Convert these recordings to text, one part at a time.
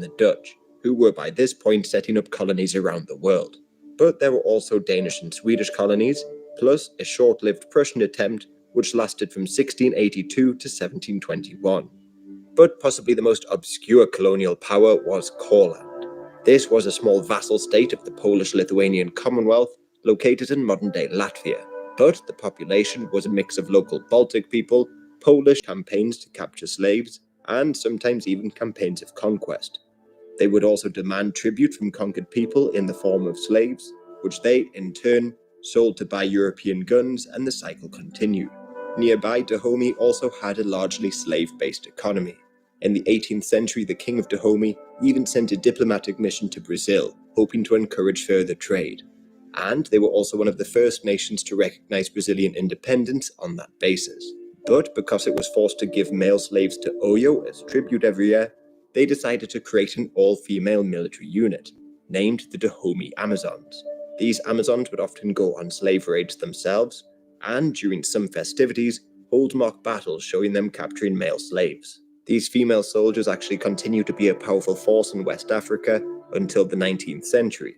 the Dutch, who were by this point setting up colonies around the world. But there were also Danish and Swedish colonies, plus a short-lived Prussian attempt which lasted from 1682 to 1721. But possibly the most obscure colonial power was Courland. This was a small vassal state of the Polish-Lithuanian Commonwealth located in modern-day Latvia, but the population was a mix of local Baltic people, Polish campaigns to capture slaves, and sometimes even campaigns of conquest. They would also demand tribute from conquered people in the form of slaves, which they, in turn, sold to buy European guns, and the cycle continued. Nearby, Dahomey also had a largely slave-based economy. In the 18th century, the King of Dahomey even sent a diplomatic mission to Brazil, hoping to encourage further trade. And they were also one of the first nations to recognize Brazilian independence on that basis. But because it was forced to give male slaves to Oyo as tribute every year, they decided to create an all-female military unit, named the Dahomey Amazons. These Amazons would often go on slave raids themselves, and during some festivities, hold mock battles showing them capturing male slaves. These female soldiers actually continued to be a powerful force in West Africa until the 19th century,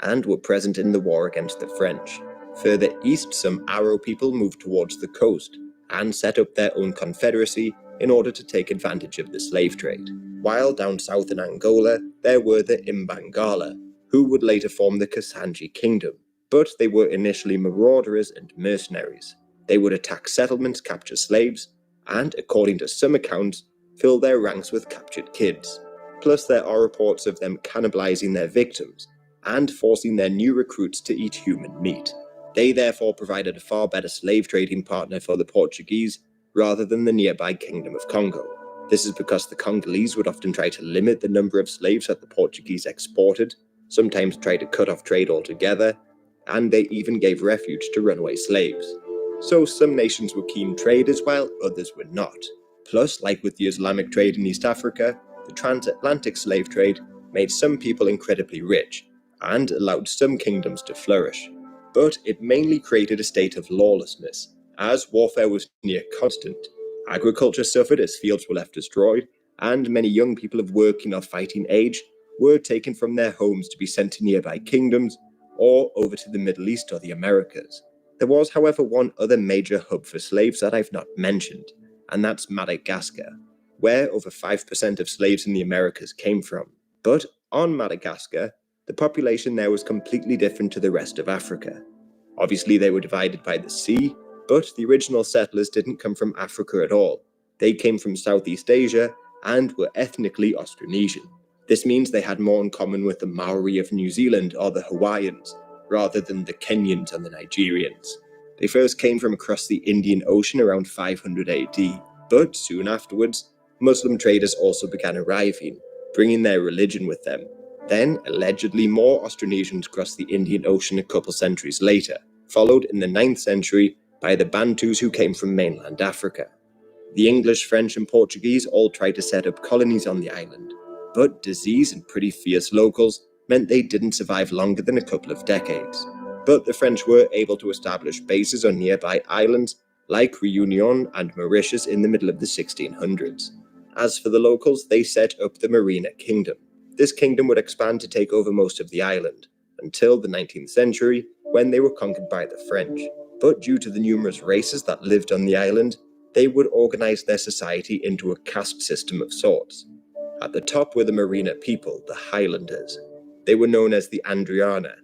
and were present in the war against the French. Further east, some Aro people moved towards the coast, and set up their own confederacy in order to take advantage of the slave trade. While down south in Angola, there were the Imbangala, who would later form the Kasanji Kingdom, but they were initially marauders and mercenaries. They would attack settlements, capture slaves, and, according to some accounts, fill their ranks with captured kids. Plus, there are reports of them cannibalizing their victims, and forcing their new recruits to eat human meat. They therefore provided a far better slave trading partner for the Portuguese, rather than the nearby Kingdom of Congo. This is because the Congolese would often try to limit the number of slaves that the Portuguese exported, sometimes try to cut off trade altogether, and they even gave refuge to runaway slaves. So some nations were keen traders while others were not. Plus, like with the Islamic trade in East Africa, the transatlantic slave trade made some people incredibly rich, and allowed some kingdoms to flourish. But it mainly created a state of lawlessness, as warfare was near constant. Agriculture suffered as fields were left destroyed, and many young people of working or fighting age were taken from their homes to be sent to nearby kingdoms, or over to the Middle East or the Americas. There was, however, one other major hub for slaves that I've not mentioned, and that's Madagascar, where over 5% of slaves in the Americas came from. But on Madagascar, the population there was completely different to the rest of Africa. Obviously, they were divided by the sea, but the original settlers didn't come from Africa at all. They came from Southeast Asia and were ethnically Austronesian. This means they had more in common with the Maori of New Zealand or the Hawaiians, rather than the Kenyans and the Nigerians. They first came from across the Indian Ocean around 500 AD, but soon afterwards, Muslim traders also began arriving, bringing their religion with them. Then, allegedly, more Austronesians crossed the Indian Ocean a couple centuries later, followed in the 9th century by the Bantus who came from mainland Africa. The English, French, and Portuguese all tried to set up colonies on the island, but disease and pretty fierce locals meant they didn't survive longer than a couple of decades. But the French were able to establish bases on nearby islands like Réunion and Mauritius in the middle of the 1600s. As for the locals, they set up the Merina Kingdom. This kingdom would expand to take over most of the island, until the 19th century, when they were conquered by the French. But due to the numerous races that lived on the island, they would organize their society into a caste system of sorts. At the top were the Merina people, the Highlanders. They were known as the Andriana,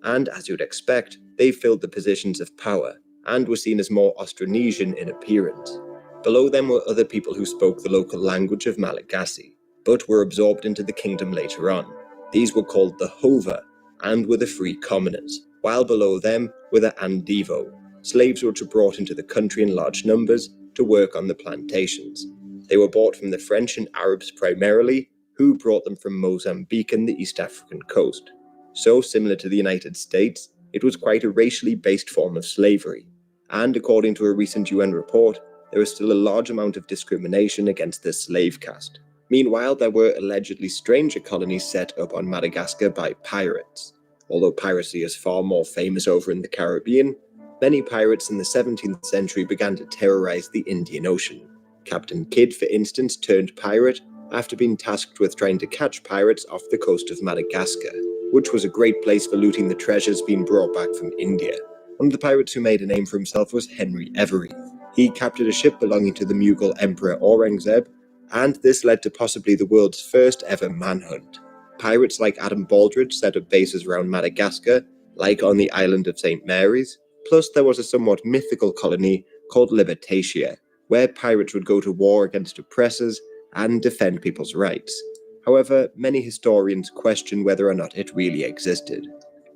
and as you'd expect, they filled the positions of power, and were seen as more Austronesian in appearance. Below them were other people who spoke the local language of Malagasy, but were absorbed into the kingdom later on. These were called the Hova, and were the free commoners, while below them were the Andivo, slaves which were brought into the country in large numbers to work on the plantations. They were bought from the French and Arabs primarily, who brought them from Mozambique and the East African coast. So, similar to the United States, it was quite a racially based form of slavery, and according to a recent UN report, there was still a large amount of discrimination against the slave caste. Meanwhile, there were allegedly stranger colonies set up on Madagascar by pirates. Although piracy is far more famous over in the Caribbean, many pirates in the 17th century began to terrorize the Indian Ocean. Captain Kidd, for instance, turned pirate after being tasked with trying to catch pirates off the coast of Madagascar, which was a great place for looting the treasures being brought back from India. One of the pirates who made a name for himself was Henry Every. He captured a ship belonging to the Mughal Emperor Aurangzeb, and this led to possibly the world's first ever manhunt. Pirates like Adam Baldridge set up bases around Madagascar, like on the island of St. Mary's, plus there was a somewhat mythical colony called Libertatia, where pirates would go to war against oppressors and defend people's rights. However, many historians question whether or not it really existed.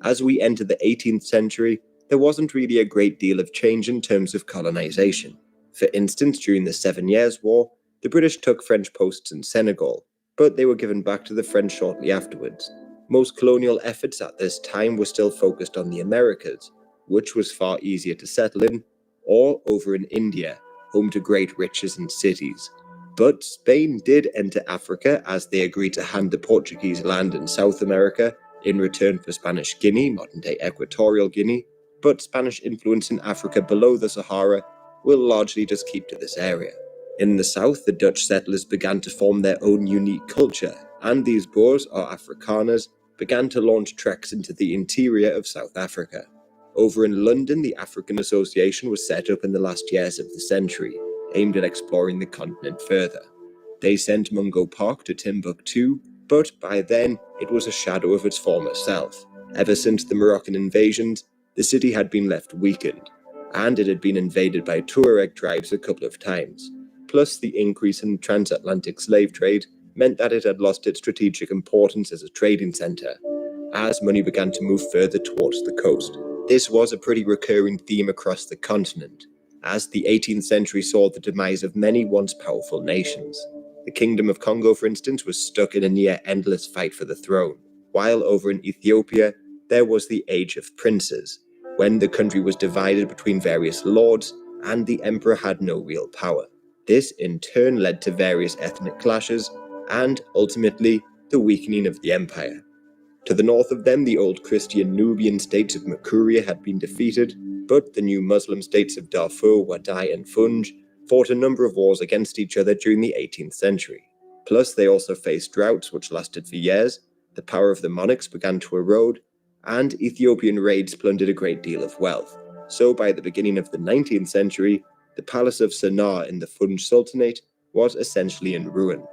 As we enter the 18th century, there wasn't really a great deal of change in terms of colonization. For instance, during the 7 Years' War, the British took French posts in Senegal, but they were given back to the French shortly afterwards. Most colonial efforts at this time were still focused on the Americas, which was far easier to settle in, or over in India, home to great riches and cities. But Spain did enter Africa as they agreed to hand the Portuguese land in South America in return for Spanish Guinea, modern-day Equatorial Guinea, but Spanish influence in Africa below the Sahara will largely just keep to this area. In the south, the Dutch settlers began to form their own unique culture, and these Boers, or Afrikaners, began to launch treks into the interior of South Africa. Over in London, the African Association was set up in the last years of the century, aimed at exploring the continent further. They sent Mungo Park to Timbuktu, but by then it was a shadow of its former self. Ever since the Moroccan invasions, the city had been left weakened, and it had been invaded by Tuareg tribes a couple of times. Plus, the increase in transatlantic slave trade meant that it had lost its strategic importance as a trading centre, as money began to move further towards the coast. This was a pretty recurring theme across the continent, as the 18th century saw the demise of many once powerful nations. The Kingdom of Congo, for instance, was stuck in a near-endless fight for the throne, while over in Ethiopia, there was the Age of Princes, when the country was divided between various lords and the emperor had no real power. This in turn led to various ethnic clashes and, ultimately, the weakening of the empire. To the north of them, the old Christian Nubian states of Makuria had been defeated, but the new Muslim states of Darfur, Wadai and Funj fought a number of wars against each other during the 18th century. Plus, they also faced droughts which lasted for years, the power of the monarchs began to erode, and Ethiopian raids plundered a great deal of wealth. So by the beginning of the 19th century, the palace of Sennar in the Funj Sultanate was essentially in ruin.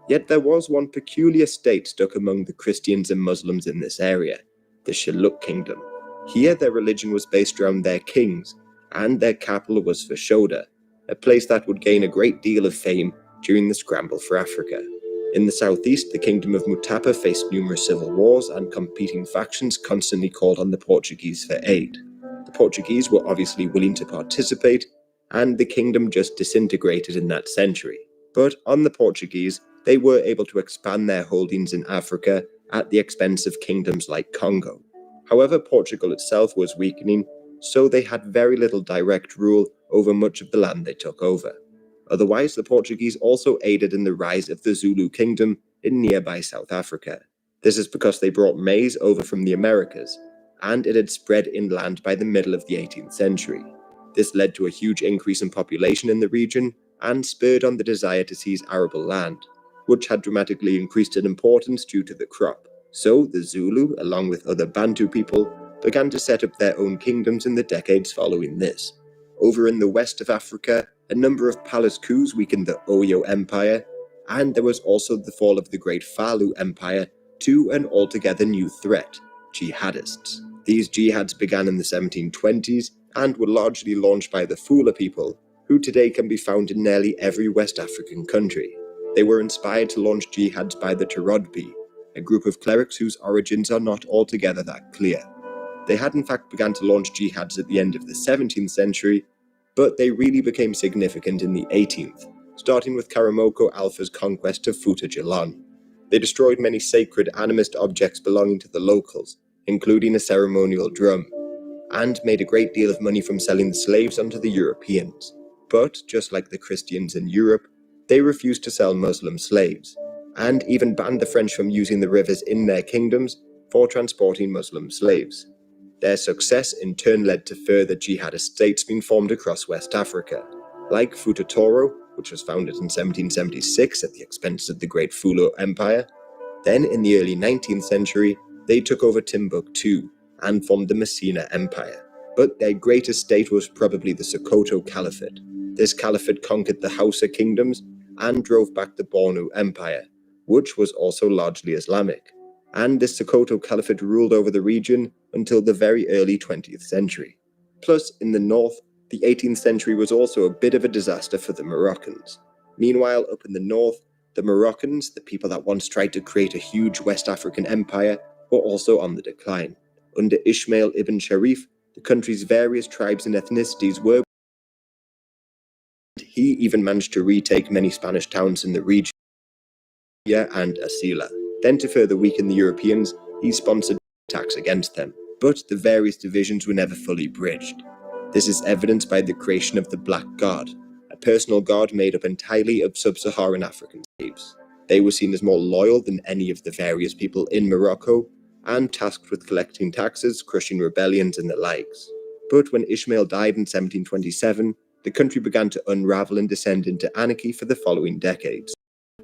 Yet there was one peculiar state stuck among the Christians and Muslims in this area, the Shilluk Kingdom. Here their religion was based around their kings, and their capital was Fashoda, a place that would gain a great deal of fame during the scramble for Africa. In the southeast, the Kingdom of Mutapa faced numerous civil wars, and competing factions constantly called on the Portuguese for aid. The Portuguese were obviously willing to participate, and the kingdom just disintegrated in that century. But on the Portuguese, they were able to expand their holdings in Africa at the expense of kingdoms like Congo. However, Portugal itself was weakening, so they had very little direct rule over much of the land they took over. Otherwise, the Portuguese also aided in the rise of the Zulu kingdom in nearby South Africa. This is because they brought maize over from the Americas, and it had spread inland by the middle of the 18th century. This led to a huge increase in population in the region and spurred on the desire to seize arable land, which had dramatically increased in importance due to the crop. So the Zulu, along with other Bantu people, began to set up their own kingdoms in the decades following this. Over in the west of Africa, a number of palace coups weakened the Oyo Empire, and there was also the fall of the Great Falu Empire to an altogether new threat, jihadists. These jihads began in the 1720s and were largely launched by the Fula people, who today can be found in nearly every West African country. They were inspired to launch jihads by the Turodbi, a group of clerics whose origins are not altogether that clear. They had in fact begun to launch jihads at the end of the 17th century, but they really became significant in the 18th, starting with Karamoko Alpha's conquest of Futa Jalon. They destroyed many sacred animist objects belonging to the locals, including a ceremonial drum, and made a great deal of money from selling the slaves onto the Europeans. But, just like the Christians in Europe, they refused to sell Muslim slaves, and even banned the French from using the rivers in their kingdoms for transporting Muslim slaves. Their success in turn led to further jihadist states being formed across West Africa, like Futa Toro, which was founded in 1776 at the expense of the Great Fulu Empire. Then, in the early 19th century, they took over Timbuktu and formed the Messina Empire. But their greatest state was probably the Sokoto Caliphate. This caliphate conquered the Hausa kingdoms and drove back the Bornu Empire, which was also largely Islamic. And this Sokoto Caliphate ruled over the region until the very early 20th century. Plus, in the north, the 18th century was also a bit of a disaster for the Moroccans. Meanwhile, up in the north, the Moroccans, the people that once tried to create a huge West African empire, were also on the decline. Under Ismail ibn Sharif, the country's various tribes and ethnicities were. He even managed to retake many Spanish towns in the region, and Asila. Then, to further weaken the Europeans, he sponsored attacks against them, but the various divisions were never fully bridged. This is evidenced by the creation of the Black Guard, a personal guard made up entirely of sub-Saharan African slaves. They were seen as more loyal than any of the various people in Morocco, and tasked with collecting taxes, crushing rebellions, and the likes. But when Ismail died in 1727, the country began to unravel and descend into anarchy for the following decades.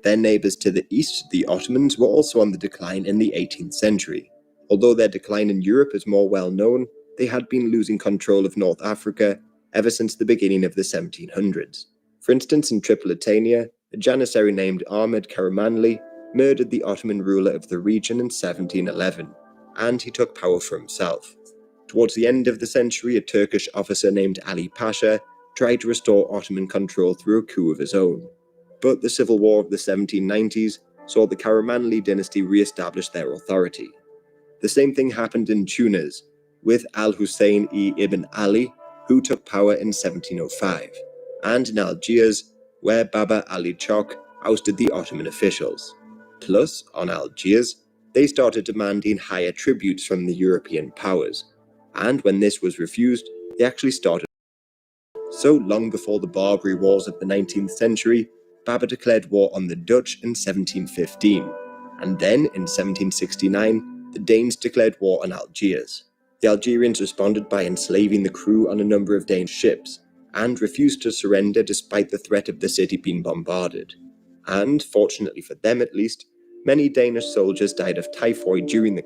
Their neighbours to the east, the Ottomans, were also on the decline in the 18th century. Although their decline in Europe is more well known, they had been losing control of North Africa ever since the beginning of the 1700s. For instance, in Tripolitania, a janissary named Ahmed Karamanli murdered the Ottoman ruler of the region in 1711, and he took power for himself. Towards the end of the century, a Turkish officer named Ali Pasha tried to restore Ottoman control through a coup of his own. But the civil war of the 1790s saw the Karamanli dynasty re-establish their authority. The same thing happened in Tunis, with Al-Hussein ibn Ali, who took power in 1705, and in Algiers, where Baba Ali Chok ousted the Ottoman officials. Plus, on Algiers, they started demanding higher tributes from the European powers, and when this was refused, they actually started. So long before the Barbary Wars of the 19th century, Baba declared war on the Dutch in 1715, and then in 1769, the Danes declared war on Algiers. The Algerians responded by enslaving the crew on a number of Danish ships, and refused to surrender despite the threat of the city being bombarded. And, fortunately for them at least, many Danish soldiers died of typhoid during the